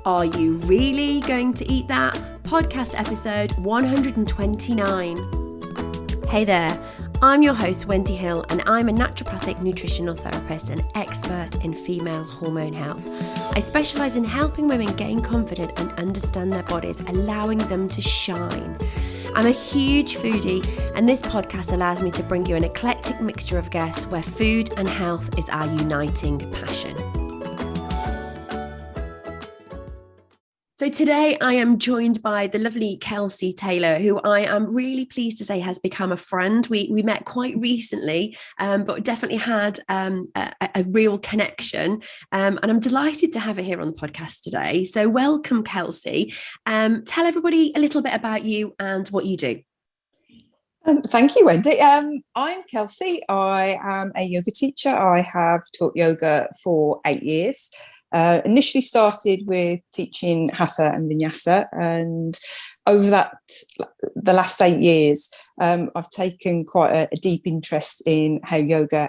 Are You Really Going to Eat That? Podcast episode 129. Hey there, I'm your host Wendy Hill and I'm a naturopathic nutritional therapist and expert in female hormone health. I specialise in helping women gain confidence and understand their bodies, allowing them to shine. I'm a huge foodie and this podcast allows me to bring you an eclectic mixture of guests where food and health is our uniting passion. So today I am joined by the lovely Kelsey Taylor, who I am really pleased to say has become a friend. We met quite recently, but definitely had a real connection. And I'm delighted to have her here on the podcast today. So welcome, Kelsey. Tell everybody a little bit about you and what you do. Thank you, Wendy. I'm Kelsey. I am a yoga teacher. I have taught yoga for 8 years. Initially started with teaching Hatha and Vinyasa, and over the last 8 years, I've taken quite a deep interest in how yoga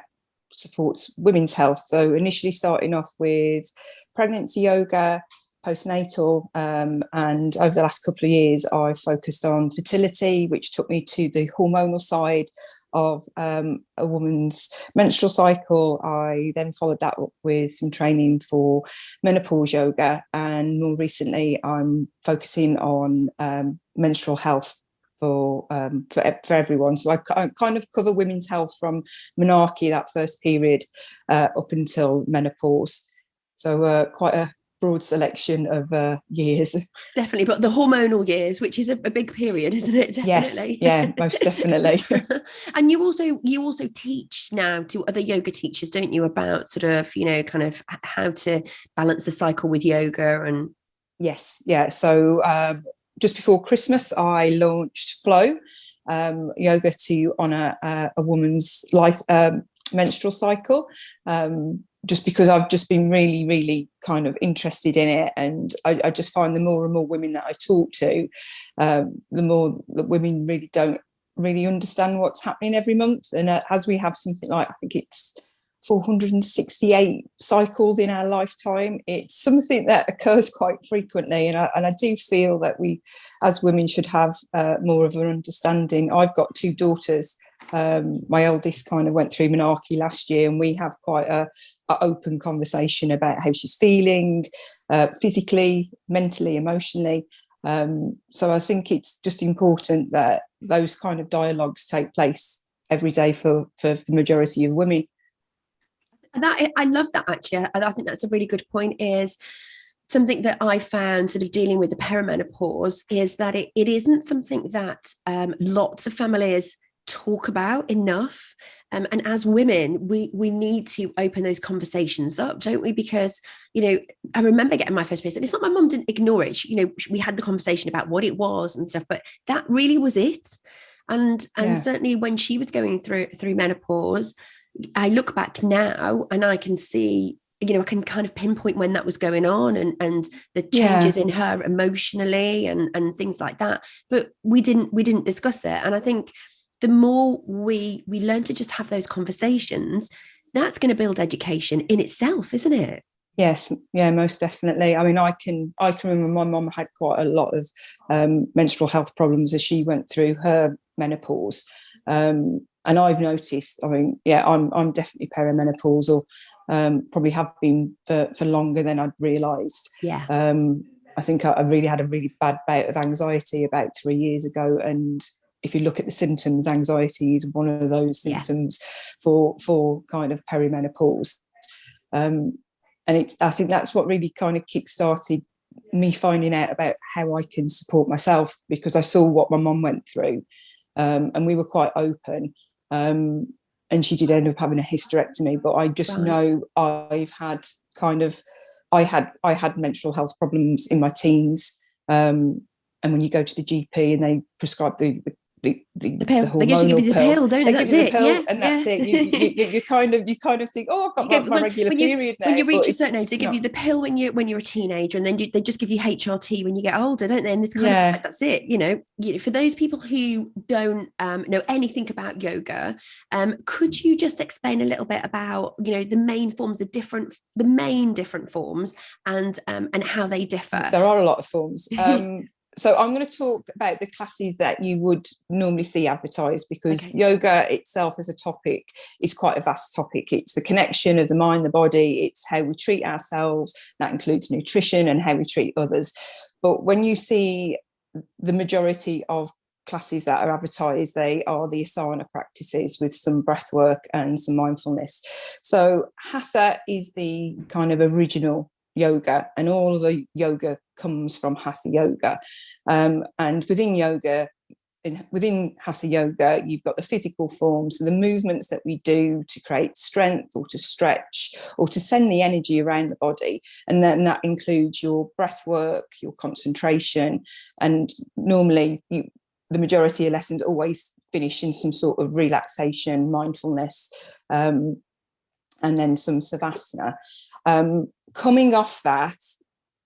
supports women's health. So initially starting off with pregnancy yoga, postnatal, and over the last couple of years, I've focused on fertility, which took me to the hormonal side of a woman's menstrual cycle. I then followed that up with some training for menopause yoga, and more recently I'm focusing on menstrual health for everyone. So I kind of cover women's health from menarche, that first period, up until menopause. So quite a broad selection of years. Definitely, but the hormonal years, which is a big period, isn't it? Definitely. Yes, yeah, most definitely. And you also teach now to other yoga teachers, don't you, about sort of, kind of how to balance the cycle with yoga and... Yes, yeah. So just before Christmas, I launched Flow yoga to honour a woman's life menstrual cycle. Just because I've just been really, really kind of interested in it. And I just find the more and more women that I talk to, the more that women really don't really understand what's happening every month. And as we have something like, I think it's 468 cycles in our lifetime, it's something that occurs quite frequently. And I do feel that we, as women, should have more of an understanding. I've got 2 daughters. My eldest kind of went through menarche last year, and we have quite a open conversation about how she's feeling physically, mentally, emotionally. So I think it's just important that those kind of dialogues take place every day for the majority of women. I love that, actually. I think that's a really good point. Is something that I found sort of dealing with the perimenopause is that it isn't something that lots of families talk about enough, and as women we need to open those conversations up, don't we? Because I remember getting my first period, and it's not my mum didn't ignore it. We had the conversation about what it was and stuff, but that really was it. And certainly when she was going through menopause, I look back now and I can see, I can kind of pinpoint when that was going on and the changes in her emotionally and things like that. But we didn't discuss it. And I think the more we learn to just have those conversations, that's going to build education in itself, isn't it? Yes, yeah, most definitely. I mean, I can remember my mum had quite a lot of menstrual health problems as she went through her menopause, and I've noticed. I mean, yeah, I'm definitely perimenopausal. Probably have been for longer than I'd realised. Yeah. I think I really had a really bad bout of anxiety about 3 years ago, and if you look at the symptoms, anxiety is one of those symptoms for kind of perimenopause. And I think that's what really kind of kick-started me finding out about how I can support myself, because I saw what my mum went through, and we were quite open. And she did end up having a hysterectomy, but I just know I had menstrual health problems in my teens. And when you go to the GP and they prescribe the The pill. the They usually give hormonal you the pill. pill, don't they? They give That's you the it. pill, Yeah, and yeah. that's it. You kind of think, oh, I've got You go, my regular period now. when you reach But a certain age, they it's give not. you the pill when you're a teenager, and then they just give you HRT when you get older, don't they? And this kind of Yeah. like, that's it. For those people who don't know anything about yoga, could you just explain a little bit about the main forms of the main different forms and how they differ? There are a lot of forms. So I'm going to talk about the classes that you would normally see advertised, because Okay. yoga itself as a topic is quite a vast topic. It's the connection of the mind, the body. It's how we treat ourselves. That includes nutrition and how we treat others. But when you see the majority of classes that are advertised, they are the asana practices with some breath work and some mindfulness. So hatha is the kind of original yoga, and all of the yoga comes from hatha yoga. And within hatha yoga, you've got the physical forms, so the movements that we do to create strength or to stretch or to send the energy around the body. And then that includes your breath work, your concentration, and normally the majority of lessons always finish in some sort of relaxation, mindfulness, and then some savasana. Coming off that,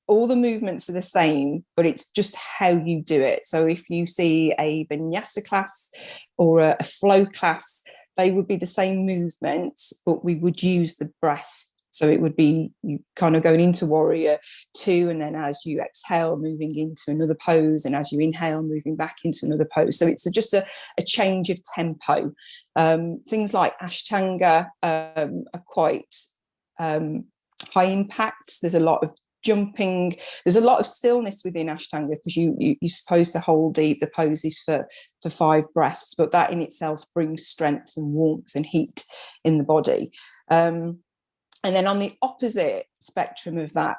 all the movements are the same, but it's just how you do it. So if you see a vinyasa class or a flow class, they would be the same movements, but we would use the breath. So it would be you kind of going into warrior 2, and then as you exhale, moving into another pose, and as you inhale, moving back into another pose. So it's just a change of tempo. Things like Ashtanga are quite high impact. There's a lot of jumping. There's a lot of stillness within Ashtanga, because you're supposed to hold the poses for 5 breaths, but that in itself brings strength and warmth and heat in the body. And then on the opposite spectrum of that,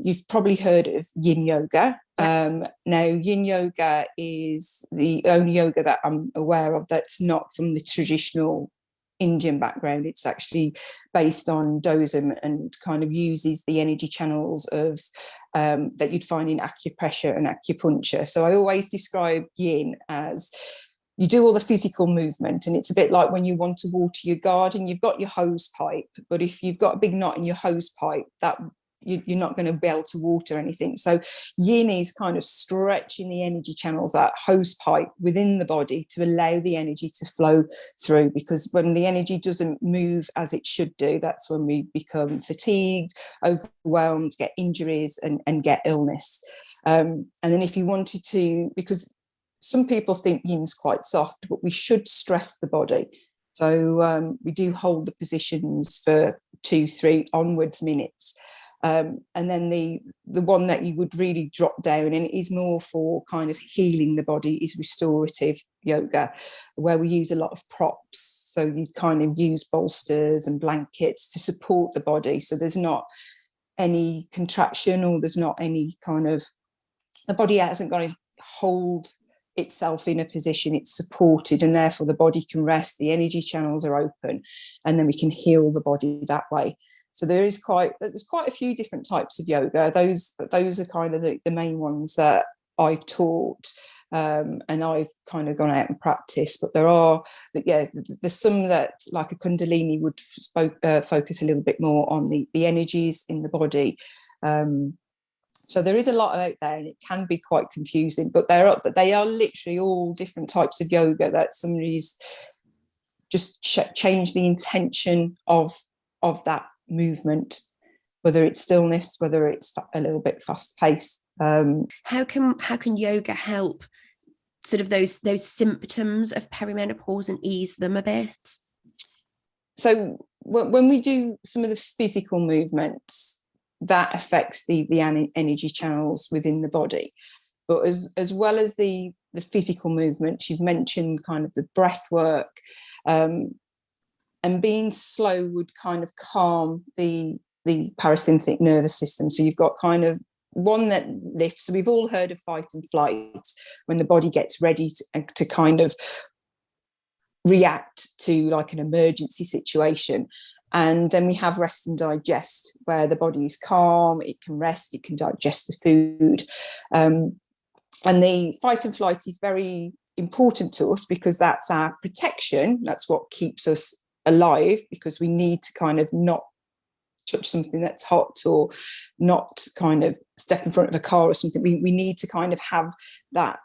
you've probably heard of yin yoga. Now, yin yoga is the only yoga that I'm aware of that's not from the traditional Indian background. It's actually based on Taoism and kind of uses the energy channels of that you'd find in acupressure and acupuncture. So I always describe yin as you do all the physical movement, and it's a bit like when you want to water your garden. You've got your hose pipe, but if you've got a big knot in your hose pipe, that you're not going to be able to water anything. So yin is kind of stretching the energy channels, that hose pipe within the body, to allow the energy to flow through, because when the energy doesn't move as it should do, that's when we become fatigued, overwhelmed, get injuries and get illness. And then if you wanted to, because some people think yin's quite soft, but we should stress the body. So we do hold the positions for 2-3 onwards minutes. And then the one that you would really drop down, and it is more for kind of healing the body, is restorative yoga, where we use a lot of props. So you kind of use bolsters and blankets to support the body. So there's not any contraction, or there's not any kind of, the body hasn't got to hold itself in a position, it's supported, and therefore the body can rest, the energy channels are open, and then we can heal the body that way. So there's quite a few different types of yoga. Those are kind of the main ones that I've taught, and I've kind of gone out and practiced. But there's some that, like a Kundalini, would focus a little bit more on the energies in the body. So there is a lot out there, and it can be quite confusing, but they are literally all different types of yoga that somebody's just changed the intention of that movement, whether it's stillness, whether it's a little bit fast paced. How can yoga help sort of those symptoms of perimenopause and ease them a bit? So when we do some of the physical movements, that affects the energy channels within the body. But as well as the physical movements, you've mentioned kind of the breath work, and being slow would kind of calm the parasympathetic nervous system. So you've got kind of one that lifts. So we've all heard of fight and flight, when the body gets ready to kind of react to like an emergency situation. And then we have rest and digest, where the body is calm, it can rest, it can digest the food. And the fight and flight is very important to us because that's our protection. That's what keeps us alive, because we need to kind of not touch something that's hot, or not kind of step in front of a car or something. We need to kind of have that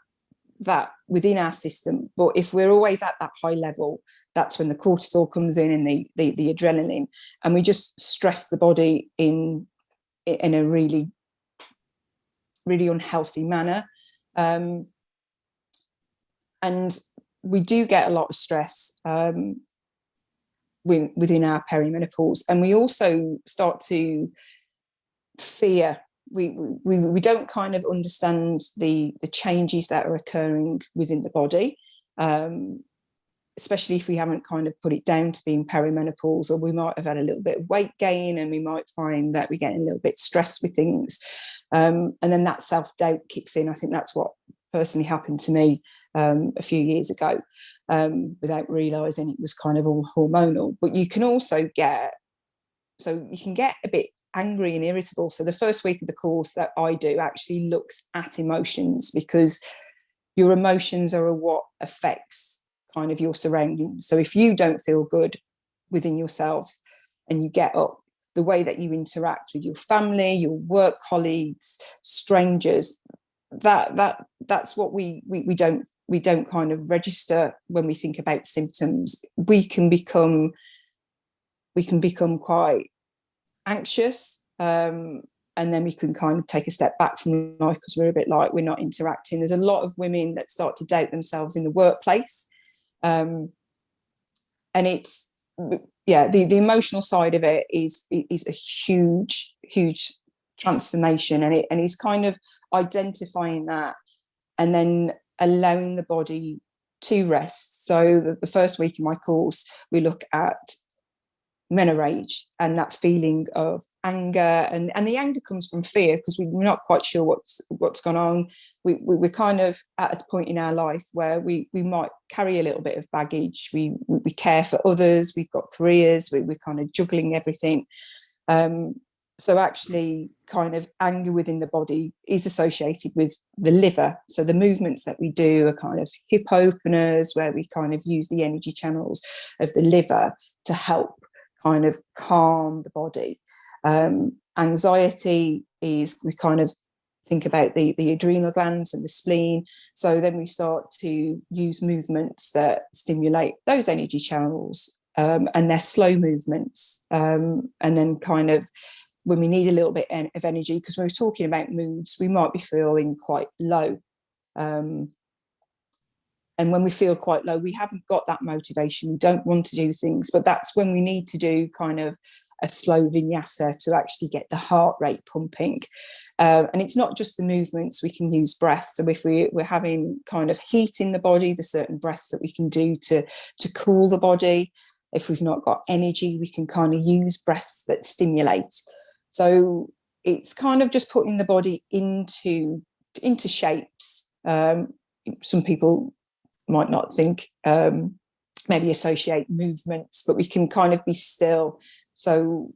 within our system. But if we're always at that high level, that's when the cortisol comes in, and the adrenaline, and we just stress the body in a really, really unhealthy manner. And we do get a lot of stress within our perimenopause, and we also start to fear. We don't kind of understand the changes that are occurring within the body, especially if we haven't kind of put it down to being perimenopause, or we might have had a little bit of weight gain, and we might find that we're getting a little bit stressed with things, and then that self-doubt kicks in. I think that's what personally happened to me a few years ago, without realizing it was kind of all hormonal. But you can also get a bit angry and irritable. So the first week of the course that I do actually looks at emotions, because your emotions are what affects kind of your surroundings. So if you don't feel good within yourself and you get up, the way that you interact with your family, your work colleagues, strangers, that's what we don't kind of register when we think about symptoms. We can become quite anxious, and then we can kind of take a step back from life, because we're a bit like we're not interacting. There's a lot of women that start to doubt themselves in the workplace, and it's the emotional side of it is a huge transformation, and it's kind of identifying that and then allowing the body to rest. So the first week in my course, we look at menorrhage and that feeling of anger, and the anger comes from fear, because we're not quite sure what's gone on. We're kind of at a point in our life where we might carry a little bit of baggage. We care for others, we've got careers, we're kind of juggling everything. So actually kind of anger within the body is associated with the liver. So the movements that we do are kind of hip openers, where we kind of use the energy channels of the liver to help kind of calm the body. Anxiety is, we kind of think about the adrenal glands and the spleen. So then we start to use movements that stimulate those energy channels, and they're slow movements. And then kind of when we need a little bit of energy, because when we're talking about moods, we might be feeling quite low. And when we feel quite low, we haven't got that motivation. We don't want to do things, but that's when we need to do kind of a slow vinyasa to actually get the heart rate pumping. And it's not just the movements, we can use breath. So if we're having kind of heat in the body, there's certain breaths that we can do to cool the body. If we've not got energy, we can kind of use breaths that stimulate. So it's kind of just putting the body into shapes. Some people might not think, maybe associate movements, but we can kind of be still. So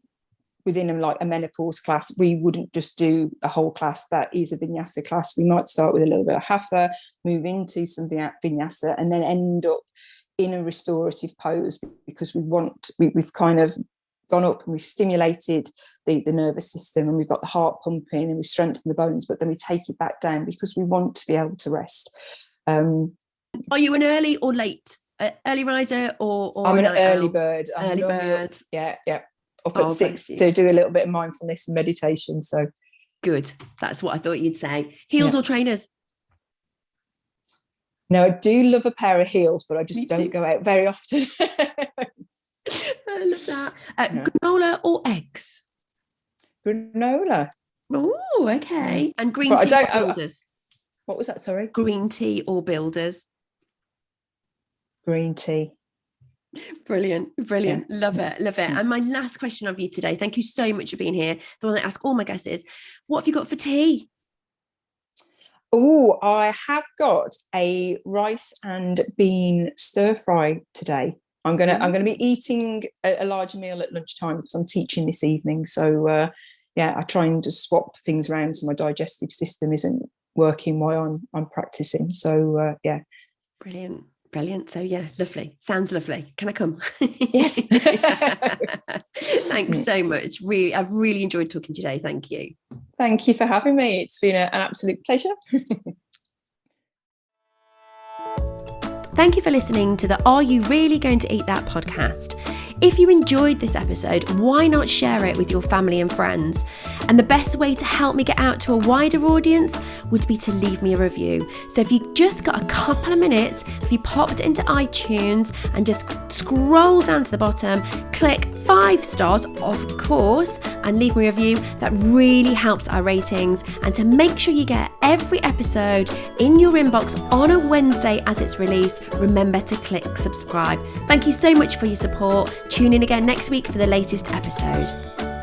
within like a menopause class, we wouldn't just do a whole class that is a vinyasa class. We might start with a little bit of hatha, move into some vinyasa, and then end up in a restorative pose, because we've kind of gone up and we've stimulated the nervous system, and we've got the heart pumping, and we strengthen the bones, but then we take it back down because we want to be able to rest. Are you an early or late? Early riser or I'm an early bird. Early bird. Up at 6 to do a little bit of mindfulness and meditation. So good. That's what I thought you'd say. Heels or trainers? No, I do love a pair of heels, but I just don't go out very often. I love that. Granola or eggs? Granola. Oh, okay. And green tea or builders? What was that? Sorry. Green tea or builders? Green tea. Brilliant. Yeah. Love it. And my last question of you today, thank you so much for being here. The one that I ask all my guests is, what have you got for tea? Oh, I have got a rice and bean stir fry today. I'm gonna be eating a larger meal at lunchtime because I'm teaching this evening. So I try and just swap things around so my digestive system isn't working while I'm practicing. So Brilliant. Brilliant. So yeah, lovely. Sounds lovely. Can I come? Yes. Thanks so much. Really, I've really enjoyed talking today. Thank you. Thank you for having me. It's been an absolute pleasure. Thank you for listening to the Are You Really Going to Eat That podcast. If you enjoyed this episode, why not share it with your family and friends? And the best way to help me get out to a wider audience would be to leave me a review. So if you just got a couple of minutes, if you popped into iTunes and just scroll down to the bottom, click 5 stars, of course, and leave me a review, that really helps our ratings. And to make sure you get every episode in your inbox on a Wednesday as it's released, remember to click subscribe. Thank you so much for your support. Tune in again next week for the latest episode.